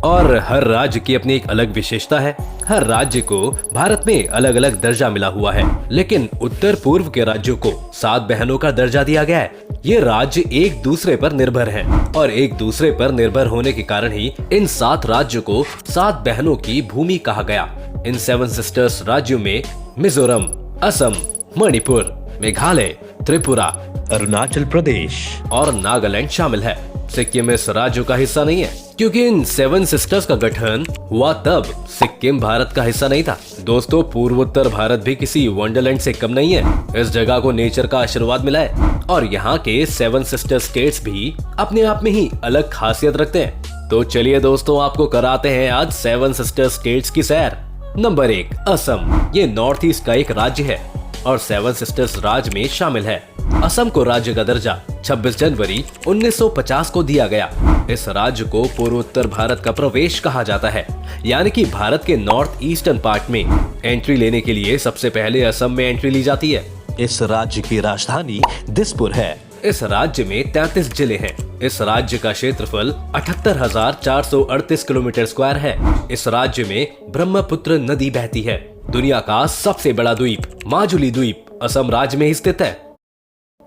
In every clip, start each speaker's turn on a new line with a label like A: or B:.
A: और हर राज्य की अपनी एक अलग विशेषता है। हर राज्य को भारत में अलग अलग दर्जा मिला हुआ है, लेकिन उत्तर पूर्व के राज्यों को 7 बहनों का दर्जा दिया गया है। ये राज्य एक दूसरे पर निर्भर हैं और एक दूसरे पर निर्भर होने के कारण ही इन 7 राज्यों को 7 बहनों की भूमि कहा गया। इन 7 सिस्टर्स राज्यों में मिजोरम, असम, मणिपुर, मेघालय, त्रिपुरा,
B: अरुणाचल प्रदेश
A: और नागालैंड शामिल है। सिक्किम इस राज्य का हिस्सा नहीं है, क्योंकि इन 7 सिस्टर्स का गठन हुआ तब सिक्किम भारत का हिस्सा नहीं था। दोस्तों, पूर्वोत्तर भारत भी किसी वंडरलैंड से कम नहीं है। इस जगह को नेचर का आशीर्वाद मिला है और यहाँ के 7 सिस्टर स्टेट्स भी अपने आप में ही अलग खासियत रखते हैं। तो चलिए दोस्तों, आपको कराते हैं आज 7 सिस्टर स्टेट्स की सैर। नंबर 1, असम। ये नॉर्थ ईस्ट का एक राज्य है और 7 सिस्टर्स राज्य में शामिल है। असम को राज्य का दर्जा 26 जनवरी 1950 को दिया गया। इस राज्य को पूर्वोत्तर भारत का प्रवेश कहा जाता है, यानी कि भारत के नॉर्थ ईस्टर्न पार्ट में एंट्री लेने के लिए सबसे पहले असम में एंट्री ली जाती है।
B: इस राज्य की राजधानी दिसपुर है।
A: इस राज्य में 33 जिले हैं। इस राज्य का क्षेत्रफल 78,438 किलोमीटर स्क्वायर है। इस राज्य में ब्रह्मपुत्र नदी बहती है। दुनिया का सबसे बड़ा द्वीप माजुली द्वीप असम राज्य में स्थित है।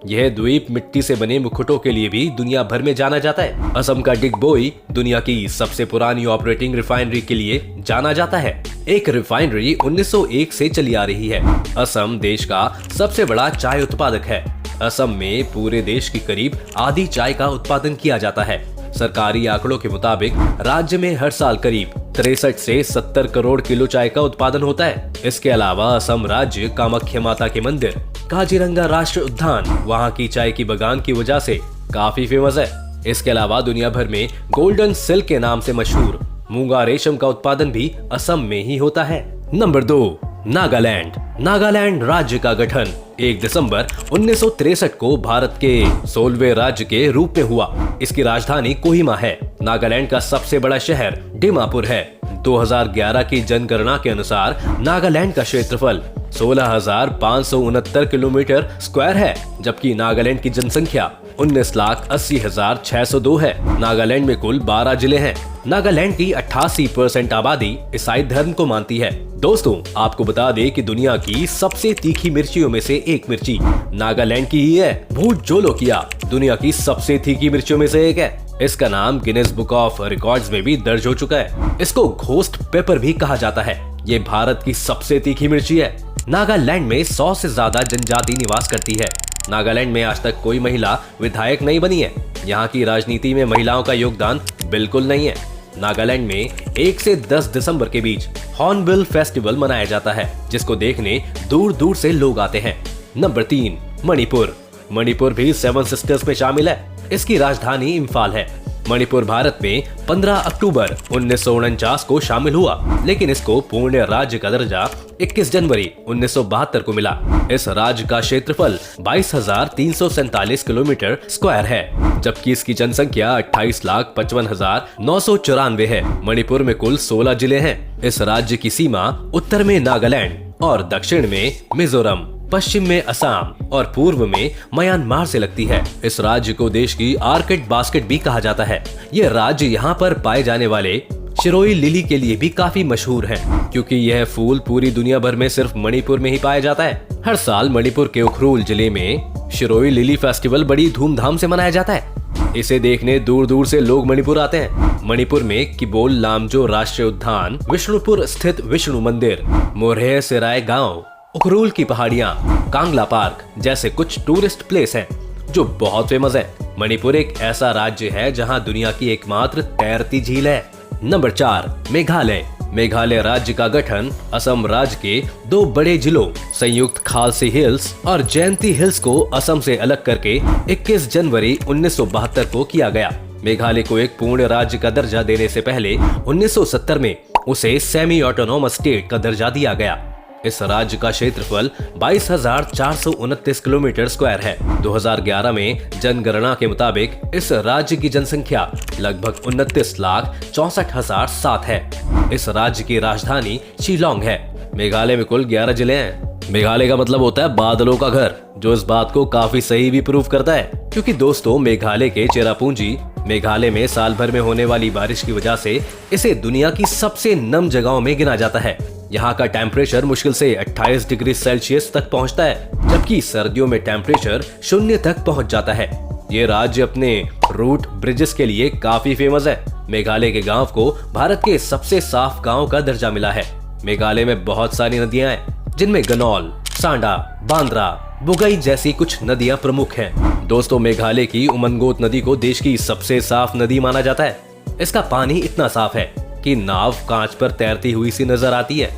A: यह द्वीप मिट्टी से बने मुकुटों के लिए भी दुनिया भर में जाना जाता है। असम का डिगबोई दुनिया की सबसे पुरानी ऑपरेटिंग रिफाइनरी के लिए जाना जाता है। एक रिफाइनरी 1901 से चली आ रही है। असम देश का सबसे बड़ा चाय उत्पादक है। असम में पूरे देश की करीब आधी चाय का उत्पादन किया जाता है। सरकारी आंकड़ों के मुताबिक राज्य में हर साल करीब 63 से 70 करोड़ किलो चाय का उत्पादन होता है। इसके अलावा असम राज्य कामाख्या माता के मंदिर, काजीरंगा राष्ट्रीय उद्यान वहाँ की चाय की बगान की वजह से काफी फेमस है। इसके अलावा दुनिया भर में गोल्डन सिल्क के नाम से मशहूर मूंगा रेशम का उत्पादन भी असम में ही होता है। नंबर 2, नागालैंड। नागालैंड राज्य का गठन 1 दिसंबर 1963 को भारत के 16वें राज्य के रूप में हुआ। इसकी राजधानी कोहिमा है। नागालैंड का सबसे बड़ा शहर दीमापुर है। 2011 की जनगणना के अनुसार नागालैंड का क्षेत्रफल 16,569 किलोमीटर स्क्वायर है, जबकि नागालैंड की जनसंख्या 19,80,602 है। नागालैंड में कुल 12 जिले हैं। नागालैंड की 88% आबादी ईसाई धर्म को मानती है। दोस्तों, आपको बता दें कि दुनिया की सबसे तीखी मिर्चियों में से एक मिर्ची नागालैंड की ही है। भूत जोलोकिया दुनिया की सबसे तीखी मिर्चियों में से एक है। इसका नाम गिनेस बुक ऑफ रिकॉर्ड्स में भी दर्ज हो चुका है। इसको घोस्ट पेपर भी कहा जाता है। ये भारत की सबसे तीखी मिर्ची है। नागालैंड में 100 से ज्यादा जनजाति निवास करती है। नागालैंड में आज तक कोई महिला विधायक नहीं बनी है। यहाँ की राजनीति में महिलाओं का योगदान बिल्कुल नहीं है। नागालैंड में 1 से 10 दिसंबर के बीच हॉर्नबिल फेस्टिवल मनाया जाता है, जिसको देखने दूर दूर से लोग आते हैं। नंबर 3, मणिपुर। मणिपुर भी 7 सिस्टर्स में शामिल है। इसकी राजधानी इम्फाल है। मणिपुर भारत में 15 अक्टूबर 1949 को शामिल हुआ, लेकिन इसको पूर्ण राज्य का दर्जा 21 जनवरी 1972 को मिला। इस राज्य का क्षेत्रफल 22,347 किलोमीटर स्क्वायर है, जबकि इसकी जनसंख्या 28,55,994 है। मणिपुर में कुल 16 जिले हैं। इस राज्य की सीमा उत्तर में नागालैंड और दक्षिण में मिजोरम, पश्चिम में असम और पूर्व में म्यांमार से लगती है। इस राज्य को देश की आर्किड बास्केट भी कहा जाता है। ये राज्य यहाँ पर पाए जाने वाले शिरोई लिली के लिए भी काफी मशहूर है, क्योंकि यह फूल पूरी दुनिया भर में सिर्फ मणिपुर में ही पाया जाता है। हर साल मणिपुर के उखरूल जिले में शिरोई लिली फेस्टिवल बड़ी धूमधाम से मनाया जाता है। इसे देखने दूर दूर से लोग मणिपुर आते हैं। मणिपुर में किबोल लामजो राष्ट्रीय उद्यान, विष्णुपुर स्थित विष्णु मंदिर, मोरहे सेराय गांव, उखरूल की पहाड़ियां, कांगला पार्क जैसे कुछ टूरिस्ट प्लेस हैं जो बहुत फेमस है। मणिपुर एक ऐसा राज्य है जहां दुनिया की एकमात्र तैरती झील है। नंबर 4, मेघालय। मेघालय राज्य का गठन असम राज्य के 2 बड़े जिलों संयुक्त खालसी हिल्स और जयंती हिल्स को असम से अलग करके 21 जनवरी 1972 को किया गया। मेघालय को एक पूर्ण राज्य का दर्जा देने से पहले 1970 में उसे सेमी ऑटोनोमस स्टेट का दर्जा दिया गया। इस राज्य का क्षेत्रफल 22,429 किलोमीटर स्क्वायर है। 2011 में जनगणना के मुताबिक इस राज्य की जनसंख्या लगभग 29,64,007 है। इस राज्य की राजधानी शिलोंग है। मेघालय में कुल 11 जिले हैं। मेघालय का मतलब होता है बादलों का घर, जो इस बात को काफी सही भी प्रूव करता है, क्योंकि दोस्तों मेघालय के चेरापूंजी मेघालय में साल भर में होने वाली बारिश की वजह से इसे दुनिया की सबसे नम जगहों में गिना जाता है। यहाँ का टेम्परेचर मुश्किल से 28 डिग्री सेल्सियस तक पहुँचता है, जबकि सर्दियों में टेम्परेचर 0 तक पहुँच जाता है। ये राज्य अपने रूट ब्रिजेस के लिए काफी फेमस है। मेघालय के गांव को भारत के सबसे साफ गांव का दर्जा मिला है। मेघालय में बहुत सारी नदियां हैं, जिनमें गनौल, सांडा, बांद्रा, बुगई जैसी कुछ नदियां प्रमुख हैं। दोस्तों, मेघालय की उमनगोत नदी को देश की सबसे साफ नदी माना जाता है। इसका पानी इतना साफ है कि नाव कांच पर तैरती हुई सी नजर आती है।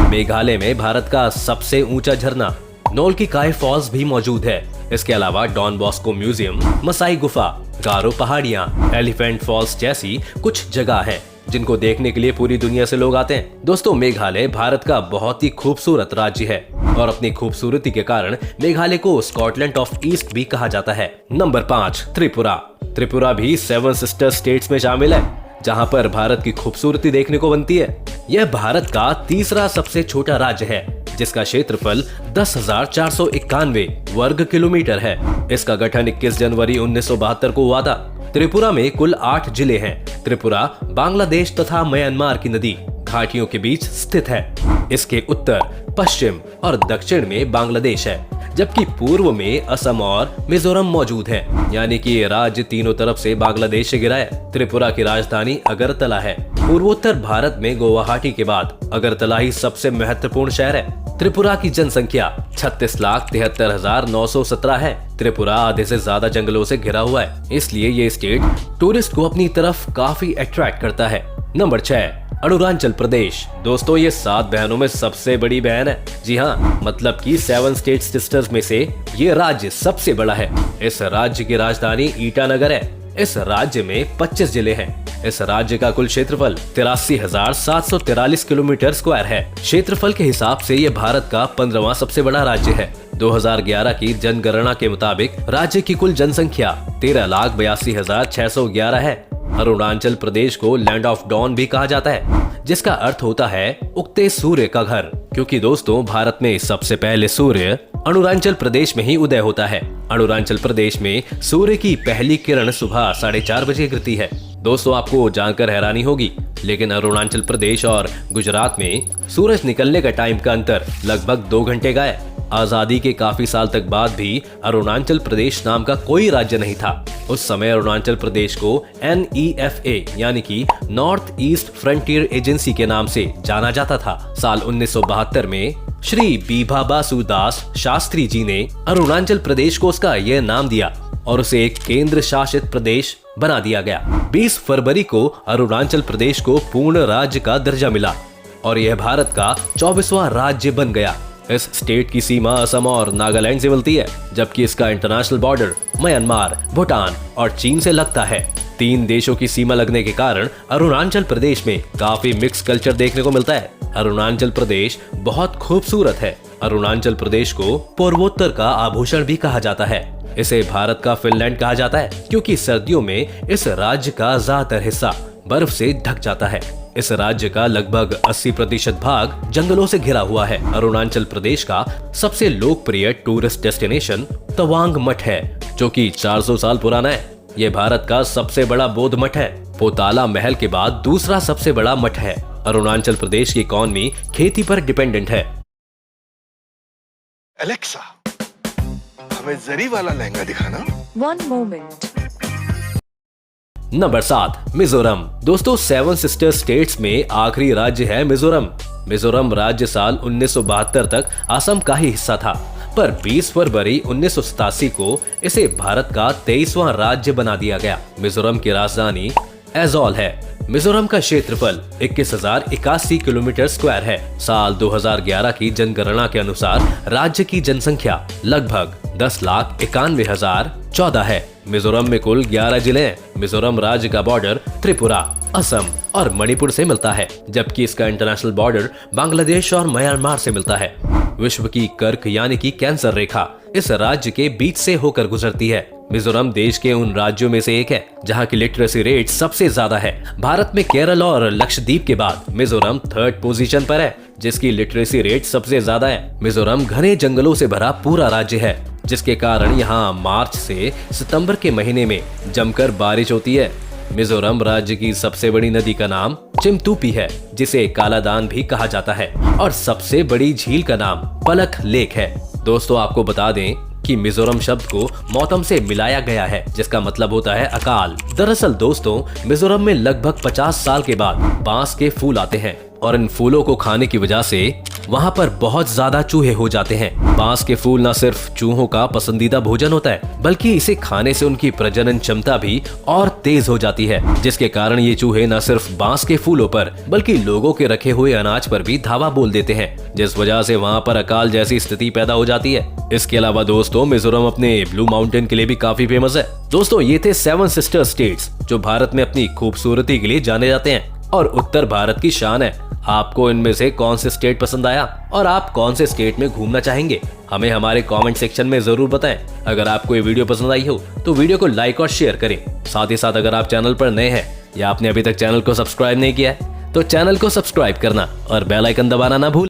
A: मेघालय में भारत का सबसे ऊंचा झरना नोल की काय फॉल्स भी मौजूद है। इसके अलावा डॉन बॉस्को म्यूजियम, मसाई गुफा, गारो पहाड़ियां, एलिफेंट फॉल्स जैसी कुछ जगह हैं जिनको देखने के लिए पूरी दुनिया से लोग आते हैं। दोस्तों, मेघालय भारत का बहुत ही खूबसूरत राज्य है और अपनी खूबसूरती के कारण मेघालय को स्कॉटलैंड ऑफ ईस्ट भी कहा जाता है। नंबर 5, त्रिपुरा। त्रिपुरा भी 7 सिस्टर स्टेट्स में शामिल है, जहां पर भारत की खूबसूरती देखने को बनती है। यह भारत का तीसरा सबसे छोटा राज्य है, जिसका क्षेत्रफल 10,491 वर्ग किलोमीटर है। इसका गठन 21 जनवरी 1972 को हुआ था। त्रिपुरा में कुल 8 जिले हैं। त्रिपुरा बांग्लादेश तथा म्यांमार की नदी घाटियों के बीच स्थित है। इसके उत्तर, पश्चिम और दक्षिण में बांग्लादेश है, जबकि पूर्व में असम और मिजोरम मौजूद है। यानी कि ये राज्य तीनों तरफ से बांग्लादेश से घिरा है। त्रिपुरा की राजधानी अगरतला है। पूर्वोत्तर भारत में गुवाहाटी के बाद अगरतला ही सबसे महत्वपूर्ण शहर है। त्रिपुरा की जनसंख्या 36,73,917 है। त्रिपुरा आधे से ज्यादा जंगलों से घिरा हुआ है, इसलिए ये स्टेट टूरिस्ट को अपनी तरफ काफी अट्रैक्ट करता है। नंबर 6, अरुणाचल प्रदेश। दोस्तों, ये 7 बहनों में सबसे बड़ी बहन है। जी हाँ, मतलब कि 7 स्टेट सिस्टर्स में से ये राज्य सबसे बड़ा है। इस राज्य की राजधानी ईटानगर है। इस राज्य में 25 जिले हैं। इस राज्य का कुल क्षेत्रफल 83,743 किलोमीटर स्क्वायर है। क्षेत्रफल के हिसाब से ये भारत का 15वां सबसे बड़ा राज्य है। 2011 की जनगणना के मुताबिक राज्य की कुल जनसंख्या 13,82,611 है। अरुणाचल प्रदेश को लैंड ऑफ डॉन भी कहा जाता है, जिसका अर्थ होता है उगते सूर्य का घर, क्योंकि दोस्तों भारत में सबसे पहले सूर्य अरुणाचल प्रदेश में ही उदय होता है। अरुणाचल प्रदेश में सूर्य की पहली किरण सुबह 4:30 बजे गिरती है। दोस्तों, आपको जानकर हैरानी होगी, लेकिन अरुणाचल प्रदेश और गुजरात में सूरज निकलने का टाइम का अंतर लगभग 2 घंटे का है। आजादी के काफी साल तक बाद भी अरुणाचल प्रदेश नाम का कोई राज्य नहीं था। उस समय अरुणाचल प्रदेश को NEFA यानी कि नॉर्थ ईस्ट फ्रंटियर एजेंसी के नाम से जाना जाता था। साल 1972 में श्री बीभा बासु दास शास्त्री जी ने अरुणाचल प्रदेश को उसका यह नाम दिया और उसे एक केंद्र शासित प्रदेश बना दिया गया। 20 फरवरी को अरुणाचल प्रदेश को पूर्ण राज्य का दर्जा मिला और यह भारत का 24वां राज्य बन गया। इस स्टेट की सीमा असम और नागालैंड से मिलती है, जबकि इसका इंटरनेशनल बॉर्डर म्यांमार, भूटान और चीन से लगता है। 3 देशों की सीमा लगने के कारण अरुणाचल प्रदेश में काफी मिक्स कल्चर देखने को मिलता है। अरुणाचल प्रदेश बहुत खूबसूरत है। अरुणाचल प्रदेश को पूर्वोत्तर का आभूषण भी कहा जाता है। इसे भारत का फिनलैंड कहा जाता है, क्योंकि सर्दियों में इस राज्य का ज्यादातर हिस्सा बर्फ से ढक जाता है। इस राज्य का लगभग 80% भाग जंगलों से घिरा हुआ है। अरुणाचल प्रदेश का सबसे लोकप्रिय टूरिस्ट डेस्टिनेशन तवांग मठ है, जो कि 400 साल पुराना है। यह भारत का सबसे बड़ा बौद्ध मठ है। पोताला महल के बाद दूसरा सबसे बड़ा मठ है। अरुणाचल प्रदेश की इकॉनमी खेती पर डिपेंडेंट है।
C: एलेक्सा, हमें जरी वाला लहंगा दिखाना।
D: One moment.
A: नंबर 7, मिजोरम। दोस्तों, 7 सिस्टर स्टेट्स में आखिरी राज्य है मिजोरम। मिजोरम राज्य साल 1972 तक असम का ही हिस्सा था, पर 20 फरवरी 1987 को इसे भारत का 23वां राज्य बना दिया गया। मिजोरम की राजधानी एजोल है। मिजोरम का क्षेत्रफल 21,081 किलोमीटर स्क्वायर है। साल 2011 की जनगणना के अनुसार राज्य की जनसंख्या लगभग 10,91,014 है। मिजोरम में कुल 11 जिले हैं। मिजोरम राज्य का बॉर्डर त्रिपुरा, असम और मणिपुर से मिलता है, जबकि इसका इंटरनेशनल बॉर्डर बांग्लादेश और म्यांमार से मिलता है। विश्व की कर्क यानी कि कैंसर रेखा इस राज्य के बीच से होकर गुजरती है। मिजोरम देश के उन राज्यों में से एक है जहां की लिटरेसी रेट सबसे ज्यादा है। भारत में केरल और लक्षद्वीप के बाद मिजोरम 3rd पोजीशन पर है, जिसकी लिटरेसी रेट सबसे ज्यादा है। मिजोरम घने जंगलों से भरा पूरा राज्य है, जिसके कारण यहाँ मार्च से सितंबर के महीने में जमकर बारिश होती है। मिजोरम राज्य की सबसे बड़ी नदी का नाम चिमतूपी है, जिसे कालादान भी कहा जाता है, और सबसे बड़ी झील का नाम पलक लेक है। दोस्तों आपको बता दें कि मिजोरम शब्द को मौतम से मिलाया गया है, जिसका मतलब होता है अकाल। दरअसल दोस्तों, मिजोरम में लगभग 50 साल के बाद बांस के फूल आते हैं और इन फूलों को खाने की वजह से वहाँ पर बहुत ज्यादा चूहे हो जाते हैं। बांस के फूल न सिर्फ चूहों का पसंदीदा भोजन होता है, बल्कि इसे खाने से उनकी प्रजनन क्षमता भी और तेज हो जाती है, जिसके कारण ये चूहे न सिर्फ बांस के फूलों पर बल्कि लोगों के रखे हुए अनाज पर भी धावा बोल देते हैं, जिस वजह से वहाँ पर अकाल जैसी स्थिति पैदा हो जाती है। इसके अलावा दोस्तों, मिजोरम अपने ब्लू माउंटेन के लिए भी काफी फेमस है। दोस्तों ये थे 7 सिस्टर स्टेट्स जो भारत में अपनी खूबसूरती के लिए जाने जाते हैं और उत्तर भारत की शान है। आपको इनमें से कौन से स्टेट पसंद आया और आप कौन से स्टेट में घूमना चाहेंगे, हमें हमारे कमेंट सेक्शन में जरूर बताएं। अगर आपको ये वीडियो पसंद आई हो तो वीडियो को लाइक और शेयर करें। साथ ही साथ अगर आप चैनल पर नए हैं या आपने अभी तक चैनल को सब्सक्राइब नहीं किया है तो चैनल को सब्सक्राइब करना और बेल आइकन दबाना ना भूलें।